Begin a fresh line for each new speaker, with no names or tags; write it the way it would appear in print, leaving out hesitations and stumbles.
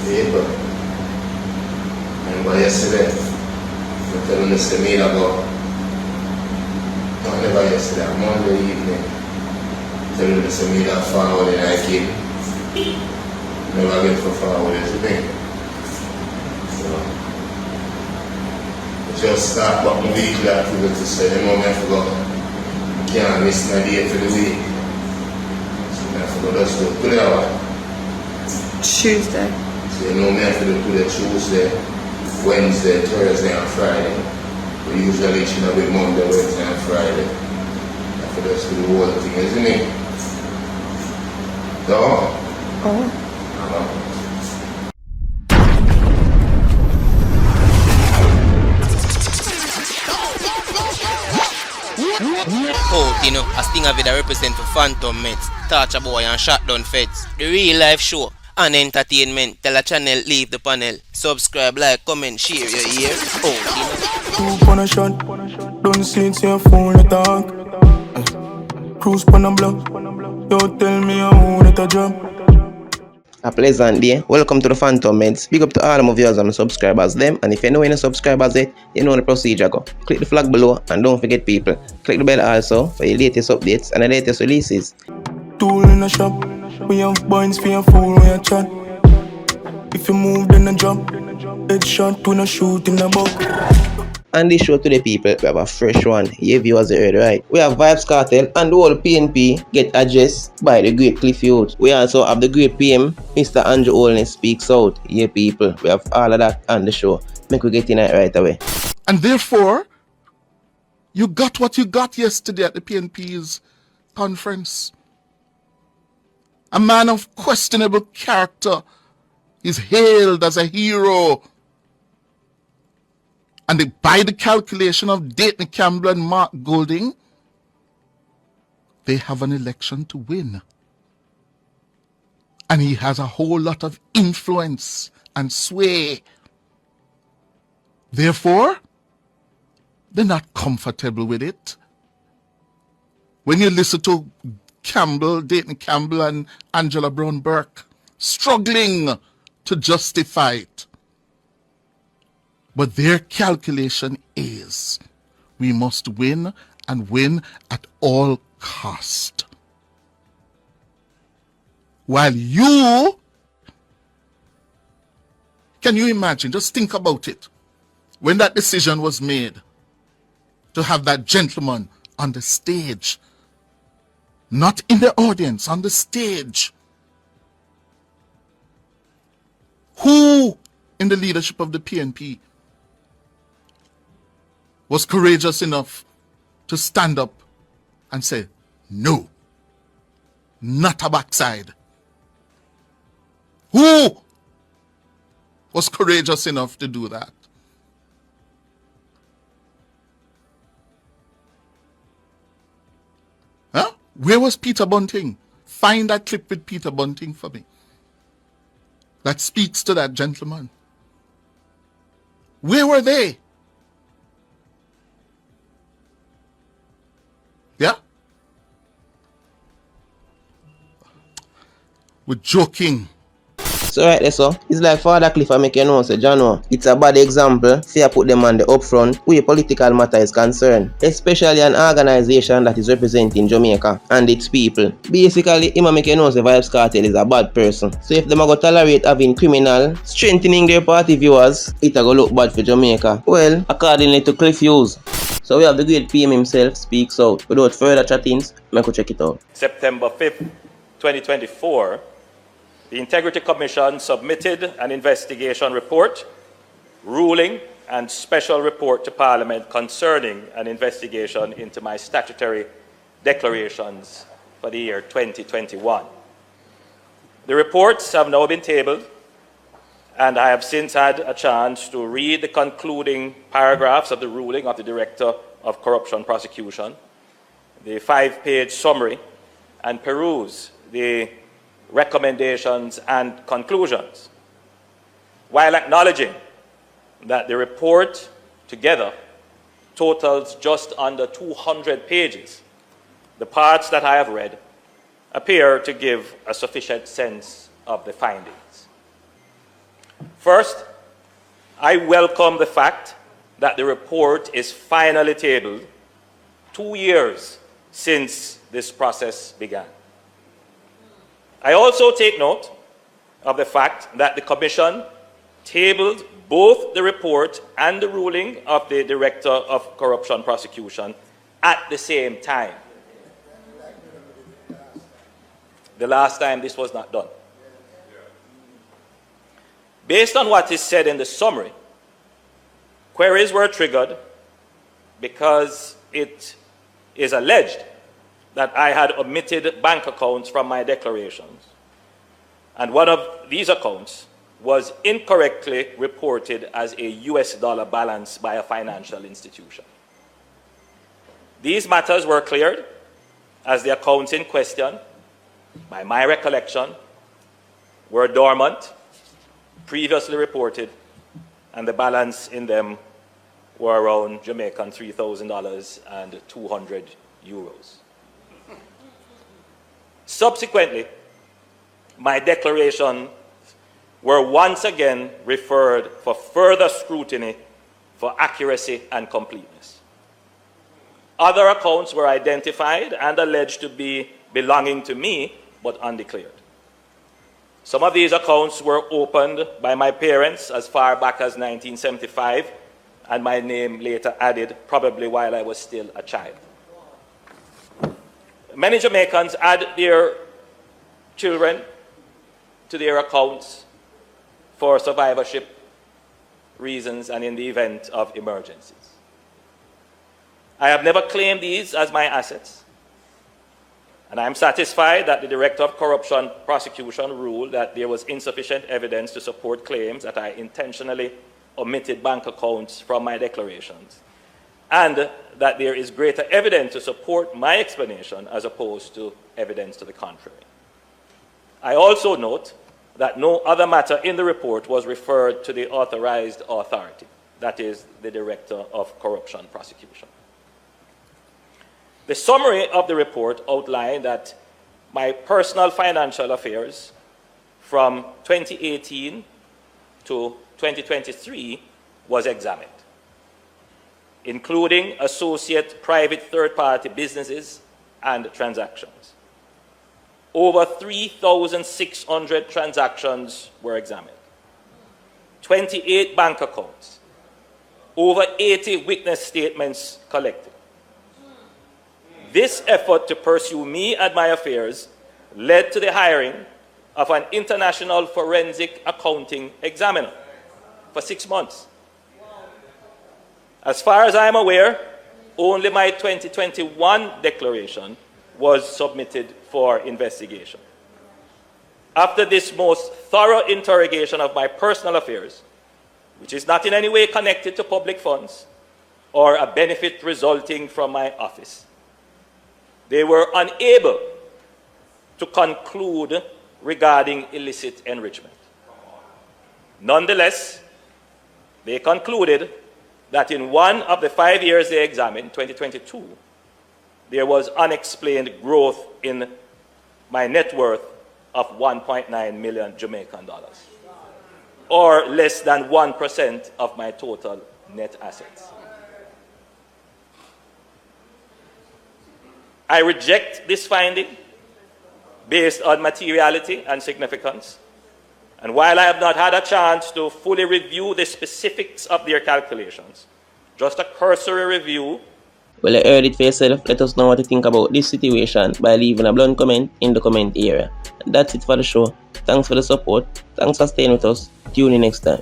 People. Remember yesterday, I tell them to meet about, never yesterday, Monday evening, tell them to meet that forward and I keep. Never get for forward, you think? So, just start back my weekly activity, so you know me I forgot. I can't miss my day for the week. So I forgot just do today or what?
Tuesday.
So you know me I have to do today Tuesday, Wednesday, Thursday and Friday. We usually chill a bit Monday, Wednesday and Friday. I have to just do the whole thing, isn't it? So,
Oh.
Oh, you know, a stinger video represent for Phantom Medz, Torture Boy and Shotdown Feds. The real life show and entertainment. Tell a channel, leave the panel. Subscribe, like, comment, share your ear. Oh, you know.
Two on a shot, don't see it, your phone at talk. Cruise on a block, you tell me how that a job.
A pleasant day. Welcome to the Phantom Medz. Big up to all of my viewers and subscribers them. And if you know any subscribers yet, you know the procedure go. Click the flag below and don't forget people. Click the bell also for your latest updates and the latest releases.
Tool in a shop, we have points for your phone when you chat. If you move then a jump, headshot when a shoot in a buck.
And this show today people, we have a fresh one. Yeah, viewers heard right. We have Vybz Kartel and the whole PNP get addressed by the great Hughes. We also have the great PM, Mr. Andrew Holness speaks out. Yeah people, we have all of that on the show. Make we get in it right away.
And therefore, you got what you got yesterday at the PNP's conference. A man of questionable character is hailed as a hero. And by the calculation of Dayton Campbell and Mark Golding, they have an election to win. And he has a whole lot of influence and sway. Therefore, they're not comfortable with it. When you listen to Campbell, Dayton Campbell and Angela Brown Burke struggling to justify it. But their calculation is we must win and win at all cost. While you, can you imagine, just think about it, when that decision was made to have that gentleman on the stage, not in the audience, on the stage, who in the leadership of the PNP was courageous enough to stand up and say, no, not a backside? Who was courageous enough to do that? Huh? Where was Peter Bunting? Find that clip with Peter Bunting for me. That speaks to that gentleman. Where were they? Yeah? We're joking.
So right there, so it's like Father Cliff I make you know, say John, it's a bad example if you put them on the upfront where political matter is concerned, especially an organization that is representing Jamaica and its people. Basically, him make you know say Vybz Kartel is a bad person. So if them are going to tolerate having criminal strengthening their party viewers, it will look bad for Jamaica. Well, accordingly to Cliff Hughes. So we have the great PM himself speaks out. Without further chattings, make we check it out.
September 5th, 2024, the Integrity Commission submitted an investigation report, ruling, and special report to Parliament concerning an investigation into my statutory declarations for the year 2021. The reports have now been tabled, and I have since had a chance to read the concluding paragraphs of the ruling of the Director of Corruption Prosecution, the 5-page summary, and peruse the recommendations and conclusions, while acknowledging that the report together totals just under 200 pages. The parts that I have read appear to give a sufficient sense of the findings. First, I welcome the fact that the report is finally tabled 2 years since this process began. I also take note of the fact that the Commission tabled both the report and the ruling of the Director of Corruption Prosecution at the same time. The last time this was not done. Based on what is said in the summary, queries were triggered because it is alleged that I had omitted bank accounts from my declarations, and one of these accounts was incorrectly reported as a US dollar balance by a financial institution. These matters were cleared as the accounts in question, by my recollection, were dormant, previously reported, and the balance in them were around Jamaican $3,000 and 200 euros. Subsequently, my declaration were once again referred for further scrutiny for accuracy and completeness. Other accounts were identified and alleged to be belonging to me, but undeclared. Some of these accounts were opened by my parents as far back as 1975, and my name later added, probably while I was still a child. Many Jamaicans add their children to their accounts for survivorship reasons and in the event of emergencies. I have never claimed these as my assets, and I am satisfied that the Director of Corruption Prosecution ruled that there was insufficient evidence to support claims that I intentionally omitted bank accounts from my declarations, and that there is greater evidence to support my explanation as opposed to evidence to the contrary. I also note that no other matter in the report was referred to the authorized authority, that is, the Director of Corruption Prosecution. The summary of the report outlined that my personal financial affairs from 2018 to 2023 was examined, including associate private third-party businesses and transactions. Over 3,600 transactions were examined, 28 bank accounts, over 80 witness statements collected. This effort to pursue me and my affairs led to the hiring of an international forensic accounting examiner for 6 months. As far as I am aware, only my 2021 declaration was submitted for investigation. After this most thorough interrogation of my personal affairs, which is not in any way connected to public funds or a benefit resulting from my office, they were unable to conclude regarding illicit enrichment. Nonetheless, they concluded that in one of the 5 years they examined, 2022, there was unexplained growth in my net worth of 1.9 million Jamaican dollars, or less than 1% of my total net assets. I reject this finding based on materiality and significance, and while I have not had a chance to fully review the specifics of their calculations, just a cursory review.
Well, you heard it for yourself. Let us know what you think about this situation by leaving a blunt comment in the comment area. And that's it for the show. Thanks for the support. Thanks for staying with us. Tune in next time.